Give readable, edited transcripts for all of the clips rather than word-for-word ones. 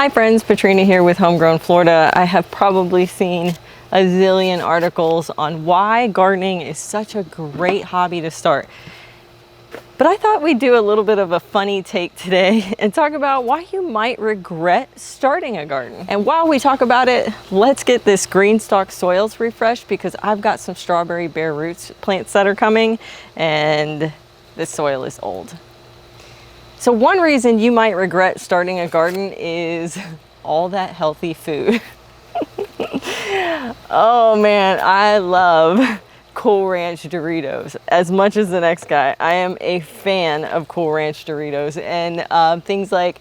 Hi friends, Patrina here with Homegrown Florida. I have probably seen a zillion articles on why gardening is such a great hobby to start. But I thought we'd do a little bit of a funny take today and talk about why you might regret starting a garden. And while we talk about it, let's get this green stalk soils refreshed because I've got some strawberry bare roots plants that are coming and this soil is old. So one reason you might regret starting a garden is all that healthy food. Oh man, I love Cool Ranch Doritos as much as the next guy. I am a fan of Cool Ranch Doritos and things like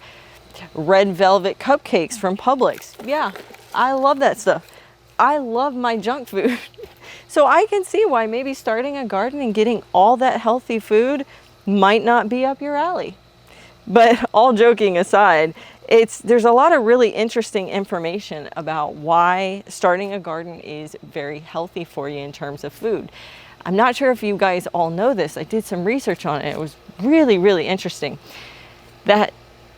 red velvet cupcakes from Publix. Yeah, I love that stuff. I love my junk food. So I can see why maybe starting a garden and getting all that healthy food might not be up your alley. But all joking aside, there's a lot of really interesting information about why starting a garden is very healthy for you in terms of food. I'm not sure if you guys all know this. I did some research on it. It was really, really interesting that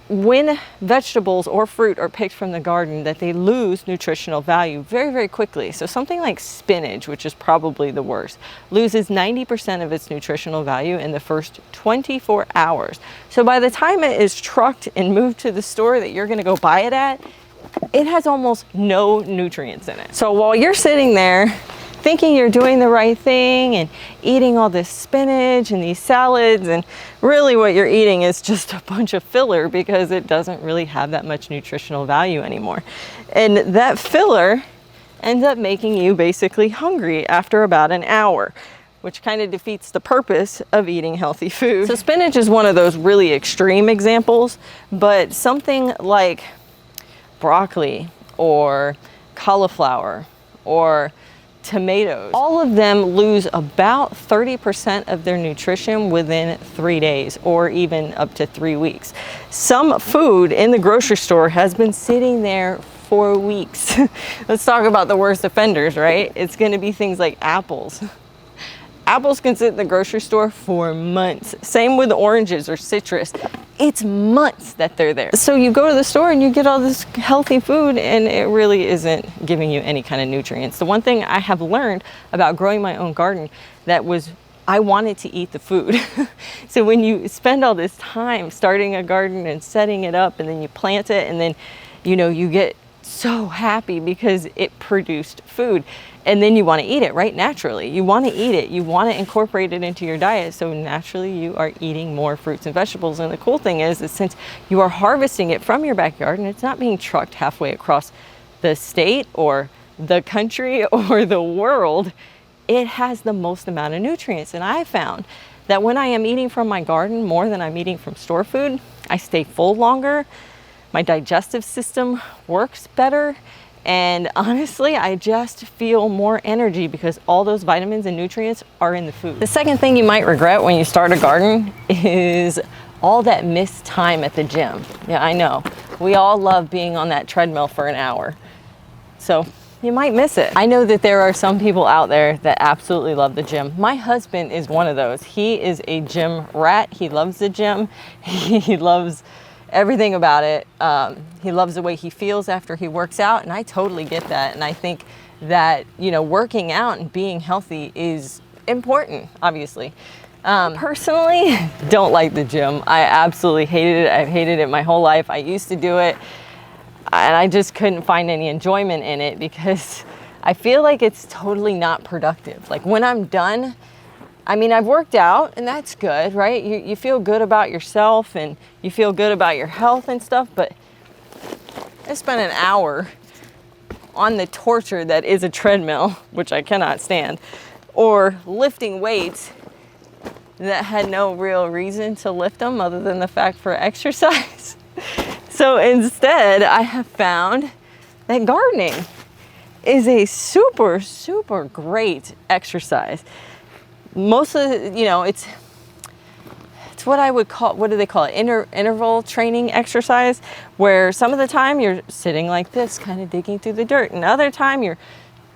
when vegetables or fruit are picked from the garden, that they lose nutritional value very, very quickly. So something like spinach, which is probably the worst, loses 90% of its nutritional value in the first 24 hours. So by the time it is trucked and moved to the store that you're gonna go buy it at, it has almost no nutrients in it. So while you're sitting there thinking you're doing the right thing and eating all this spinach and these salads, and really what you're eating is just a bunch of filler because it doesn't really have that much nutritional value anymore. And that filler ends up making you basically hungry after about an hour, which kind of defeats the purpose of eating healthy food. So spinach is one of those really extreme examples, but something like broccoli or cauliflower or tomatoes, all of them lose about 30% of their nutrition within 3 days or even up to 3 weeks. Some food in the grocery store has been sitting there for weeks. Let's talk about the worst offenders, right? It's going to be things like apples. Apples can sit in the grocery store for months. Same with oranges or citrus. It's months that they're there. So you go to the store and you get all this healthy food and it really isn't giving you any kind of nutrients. The one thing I have learned about growing my own garden I wanted to eat the food. So when you spend all this time starting a garden and setting it up and then you plant it and then you get so happy because it produced food. And then you want to eat it, right? Naturally, you want to eat it. You want to incorporate it into your diet. So naturally you are eating more fruits and vegetables. And the cool thing is since you are harvesting it from your backyard and it's not being trucked halfway across the state or the country or the world, it has the most amount of nutrients. And I found that when I am eating from my garden more than I'm eating from store food, I stay full longer. My digestive system works better. And honestly, I just feel more energy because all those vitamins and nutrients are in the food. The second thing you might regret when you start a garden is all that missed time at the gym. Yeah, I know. We all love being on that treadmill for an hour. So you might miss it. I know that there are some people out there that absolutely love the gym. My husband is one of those. He is a gym rat. He loves the gym. He loves everything about it. He loves the way he feels after he works out, and I totally get that. And I think that, working out and being healthy is important, obviously. Personally, don't like the gym. I absolutely hated it. I've hated it my whole life. I used to do it, and I just couldn't find any enjoyment in it because I feel like it's totally not productive. Like when I'm done, I've worked out and that's good, right? You feel good about yourself and you feel good about your health and stuff, but I spent an hour on the torture that is a treadmill, which I cannot stand, or lifting weights that had no real reason to lift them other than the fact for exercise. So instead, I have found that gardening is a super, super great exercise. Most of it's what I would call, what do they call it? Interval training exercise, where some of the time you're sitting like this, kind of digging through the dirt, and other time you're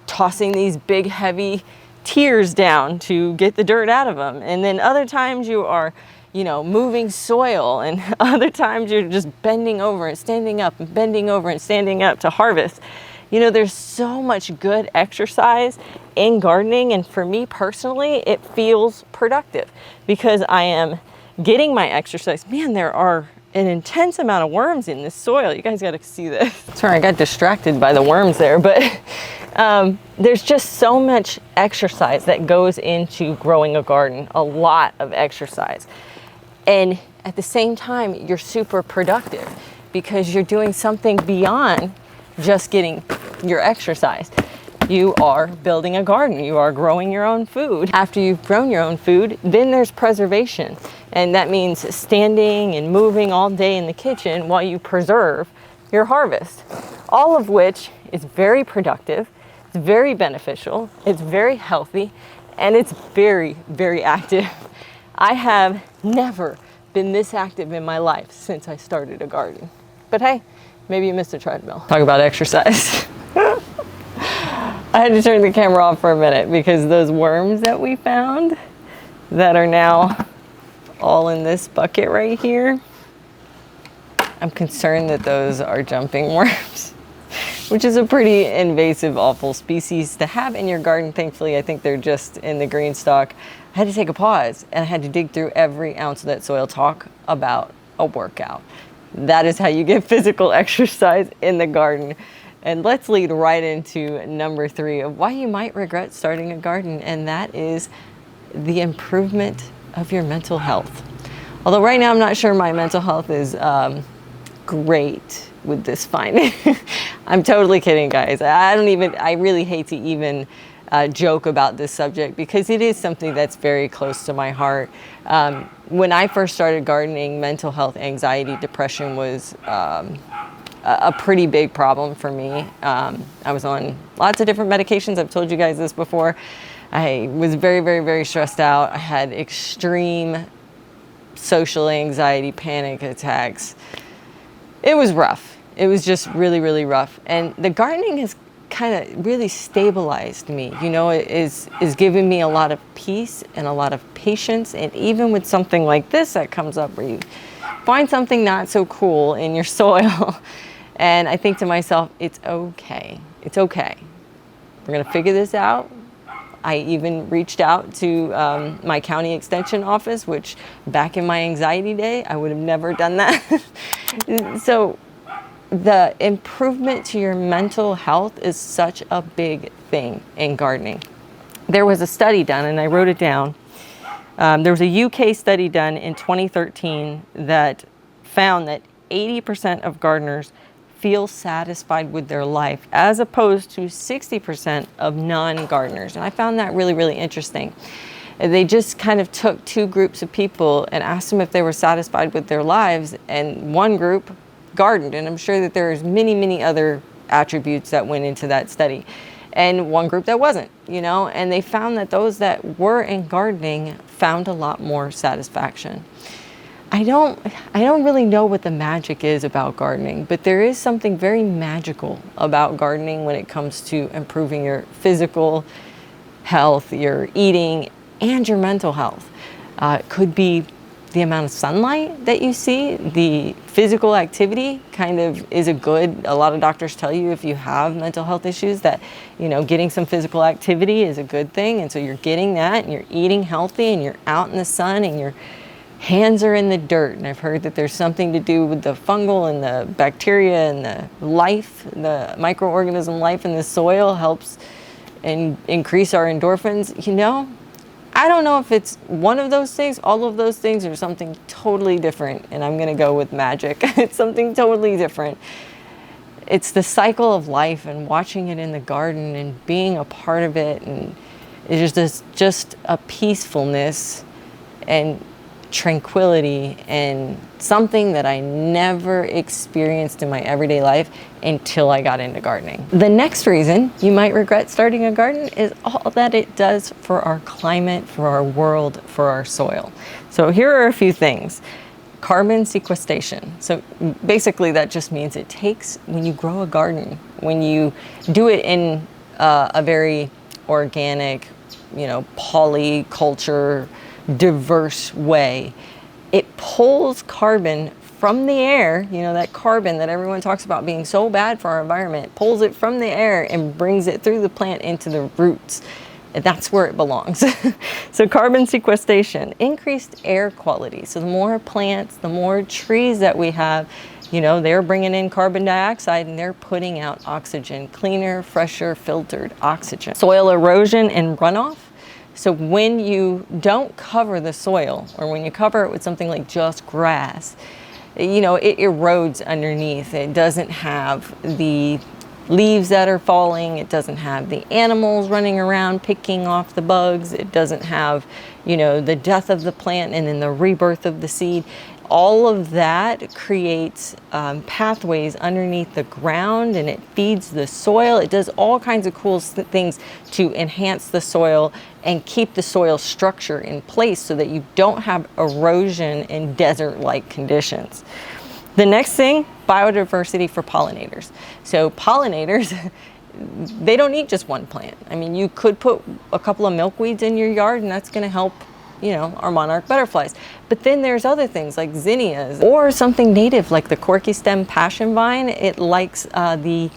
tossing these big, heavy tiers down to get the dirt out of them. And then other times you are you know, moving soil, and other times you're just bending over and standing up and bending over and standing up to harvest. You know, there's so much good exercise in gardening, and for me personally, it feels productive because I am getting my exercise. Man, there are an intense amount of worms in this soil. You guys got to see this. Sorry, I got distracted by the worms there, but there's just so much exercise that goes into growing a garden, a lot of exercise. And at the same time, you're super productive because you're doing something beyond just getting your exercise. You are building a garden, you are growing your own food. After you've grown your own food, then there's preservation. And that means standing and moving all day in the kitchen while you preserve your harvest. All of which is very productive, it's very beneficial, it's very healthy, and it's very, very active. I have never been this active in my life since I started a garden. But hey, maybe you missed a treadmill. Talk about exercise. I had to turn the camera off for a minute because those worms that we found that are now all in this bucket right here, I'm concerned that those are jumping worms, which is a pretty invasive, awful species to have in your garden. Thankfully, I think they're just in the green stalk. I had to take a pause and I had to dig through every ounce of that soil, talk about a workout. That is how you get physical exercise in the garden. And let's lead right into number 3 of why you might regret starting a garden, and that is the improvement of your mental health. Although right now I'm not sure my mental health is great with this finding. I'm totally kidding, guys. I really hate to even joke about this subject because it is something that's very close to my heart. When I first started gardening, mental health, anxiety, depression was a pretty big problem for me. I was on lots of different medications. I've told you guys this before. I was very, very, very stressed out. I had extreme social anxiety, panic attacks. It was rough. It was just really, really rough. And the gardening has kind of really stabilized me. You know, it is giving me a lot of peace and a lot of patience. And even with something like this that comes up where you find something not so cool in your soil, and I think to myself, it's okay. It's okay. We're gonna figure this out. I even reached out to my county extension office, which back in my anxiety day, I would have never done that. So the improvement to your mental health is such a big thing in gardening. There was a study done, and I wrote it down. There was a UK study done in 2013 that found that 80% of gardeners feel satisfied with their life, as opposed to 60% of non-gardeners. And I found that really, really interesting. They just kind of took 2 groups of people and asked them if they were satisfied with their lives, and one group gardened, and I'm sure that there's many, many other attributes that went into that study, and one group that wasn't, you know, and they found that those that were in gardening found a lot more satisfaction. I don't really know what the magic is about gardening, but there is something very magical about gardening when it comes to improving your physical health, your eating, and your mental health. It could be the amount of sunlight that you see, the physical activity kind of is a lot of doctors tell you if you have mental health issues that, you know, getting some physical activity is a good thing. And so you're getting that and you're eating healthy and you're out in the sun and your hands are in the dirt. And I've heard that there's something to do with the fungal and the bacteria and the life, the microorganism life in the soil helps and increase our endorphins. You know, I don't know if it's one of those things, all of those things, or something totally different. And I'm going to go with magic. It's something totally different. It's the cycle of life and watching it in the garden and being a part of it. And it's just a peacefulness and tranquility and something that I never experienced in my everyday life until I got into gardening. The next reason you might regret starting a garden is all that it does for our climate, for our world, for our soil. So here are a few things. Carbon sequestration. So basically that just means it takes, when you grow a garden, when you do it in a very organic, you know, polyculture, diverse way, it pulls carbon from the air, you know, that carbon that everyone talks about being so bad for our environment, pulls it from the air and brings it through the plant into the roots. And that's where it belongs. So carbon sequestration, increased air quality. So the more plants, the more trees that we have, you know, they're bringing in carbon dioxide and they're putting out oxygen, cleaner, fresher, filtered oxygen. Soil erosion and runoff. So when you don't cover the soil, or when you cover it with something like just grass, you know, it erodes underneath. It doesn't have the leaves that are falling. It doesn't have the animals running around picking off the bugs. It doesn't have, you know, the death of the plant and then the rebirth of the seed. All of that creates pathways underneath the ground, and it feeds the soil. It does all kinds of cool things to enhance the soil and keep the soil structure in place so that you don't have erosion in desert-like conditions. The next thing, biodiversity for pollinators. So pollinators, they don't eat just one plant. I mean, you could put a couple of milkweeds in your yard and that's going to help, you know, our monarch butterflies. But then there's other things like zinnias or something native like the corky stem passion vine. It likes the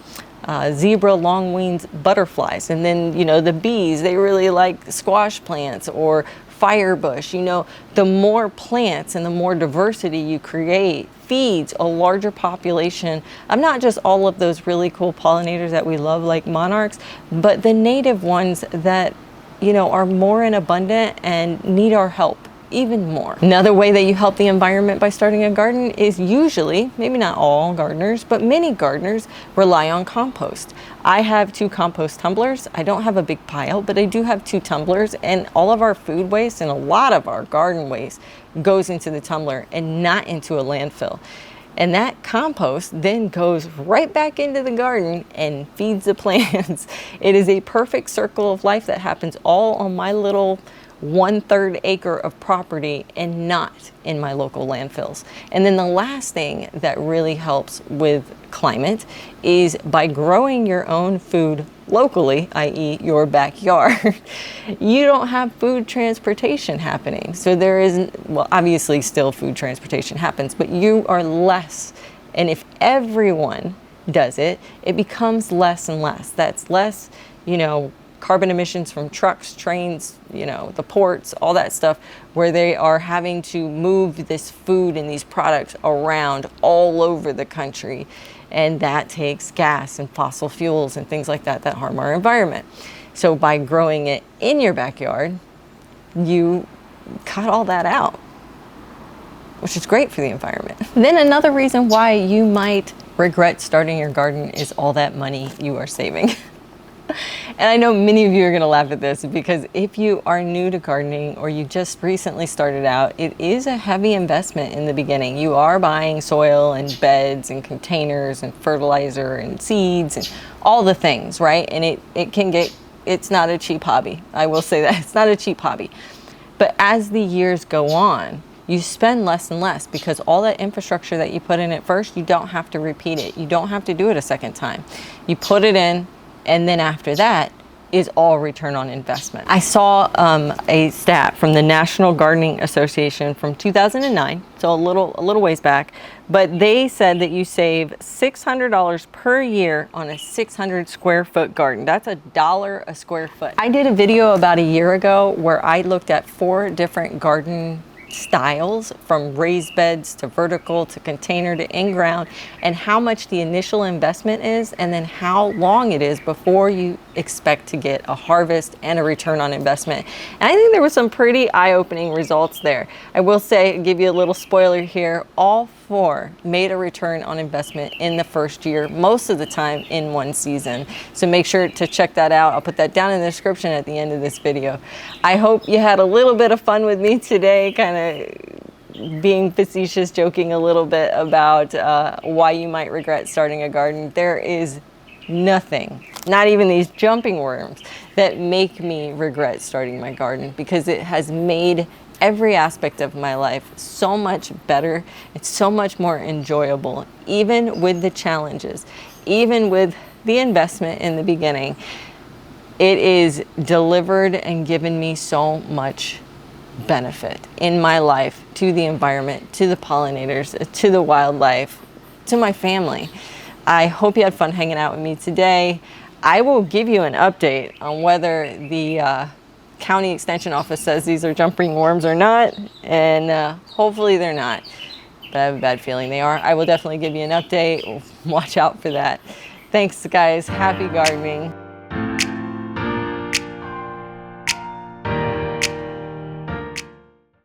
zebra longwings butterflies. And then, you know, the bees, they really like squash plants or firebush. You know, the more plants and the more diversity you create feeds a larger population of not just all of those really cool pollinators that we love like monarchs, but the native ones that, you know, are more in abundance and need our help even more. Another way that you help the environment by starting a garden is usually, maybe not all gardeners, but many gardeners rely on compost. I have 2 compost tumblers. I don't have a big pile, but I do have 2 tumblers, and all of our food waste and a lot of our garden waste goes into the tumbler and not into a landfill. And that compost then goes right back into the garden and feeds the plants. It is a perfect circle of life that happens all on my little 1/3 acre of property and not in my local landfills. And then the last thing that really helps with climate is by growing your own food locally, i.e. your backyard. You don't have food transportation happening. So there isn't, well, obviously still food transportation happens, but you are less. And if everyone does it, it becomes less and less. That's less, you know, carbon emissions from trucks, trains, you know, the ports, all that stuff, where they are having to move this food and these products around all over the country. And that takes gas and fossil fuels and things like that that harm our environment. So by growing it in your backyard, you cut all that out, which is great for the environment. Then another reason why you might regret starting your garden is all that money you are saving. And I know many of you are going to laugh at this because if you are new to gardening or you just recently started out, it is a heavy investment in the beginning. You are buying soil and beds and containers and fertilizer and seeds and all the things, right? And it can get, it's not a cheap hobby. I will say that it's not a cheap hobby. But as the years go on, you spend less and less because all that infrastructure that you put in at first, you don't have to repeat it. You don't have to do it a second time. You put it in, and then after that is all return on investment. I saw a stat from the National Gardening Association from 2009, so a little ways back, but they said that you save $600 per year on a 600 square foot garden. That's $1 a square foot. I did a video about a year ago where I looked at 4 different garden styles, from raised beds to vertical to container to in-ground, and how much the initial investment is and then how long it is before you expect to get a harvest and a return on investment. And I think there were some pretty eye-opening results there. I will say, give you a little spoiler here, all 4 made a return on investment in the first year, most of the time in one season. So make sure to check that out. I'll put that down in the description at the end of this video. I hope you had a little bit of fun with me today, kind of being facetious, joking a little bit about why you might regret starting a garden. There is nothing, not even these jumping worms, that make me regret starting my garden, because it has made every aspect of my life so much better. It's so much more enjoyable, even with the challenges, even with the investment in the beginning. It is delivered and given me so much benefit in my life to the environment, to the pollinators, to the wildlife, to my family. I hope you had fun hanging out with me today. I will give you an update on whether the county extension office says these are jumping worms or not, and hopefully they're not, but I have a bad feeling they are. I will definitely give you an update. Watch out for that. Thanks guys, happy gardening.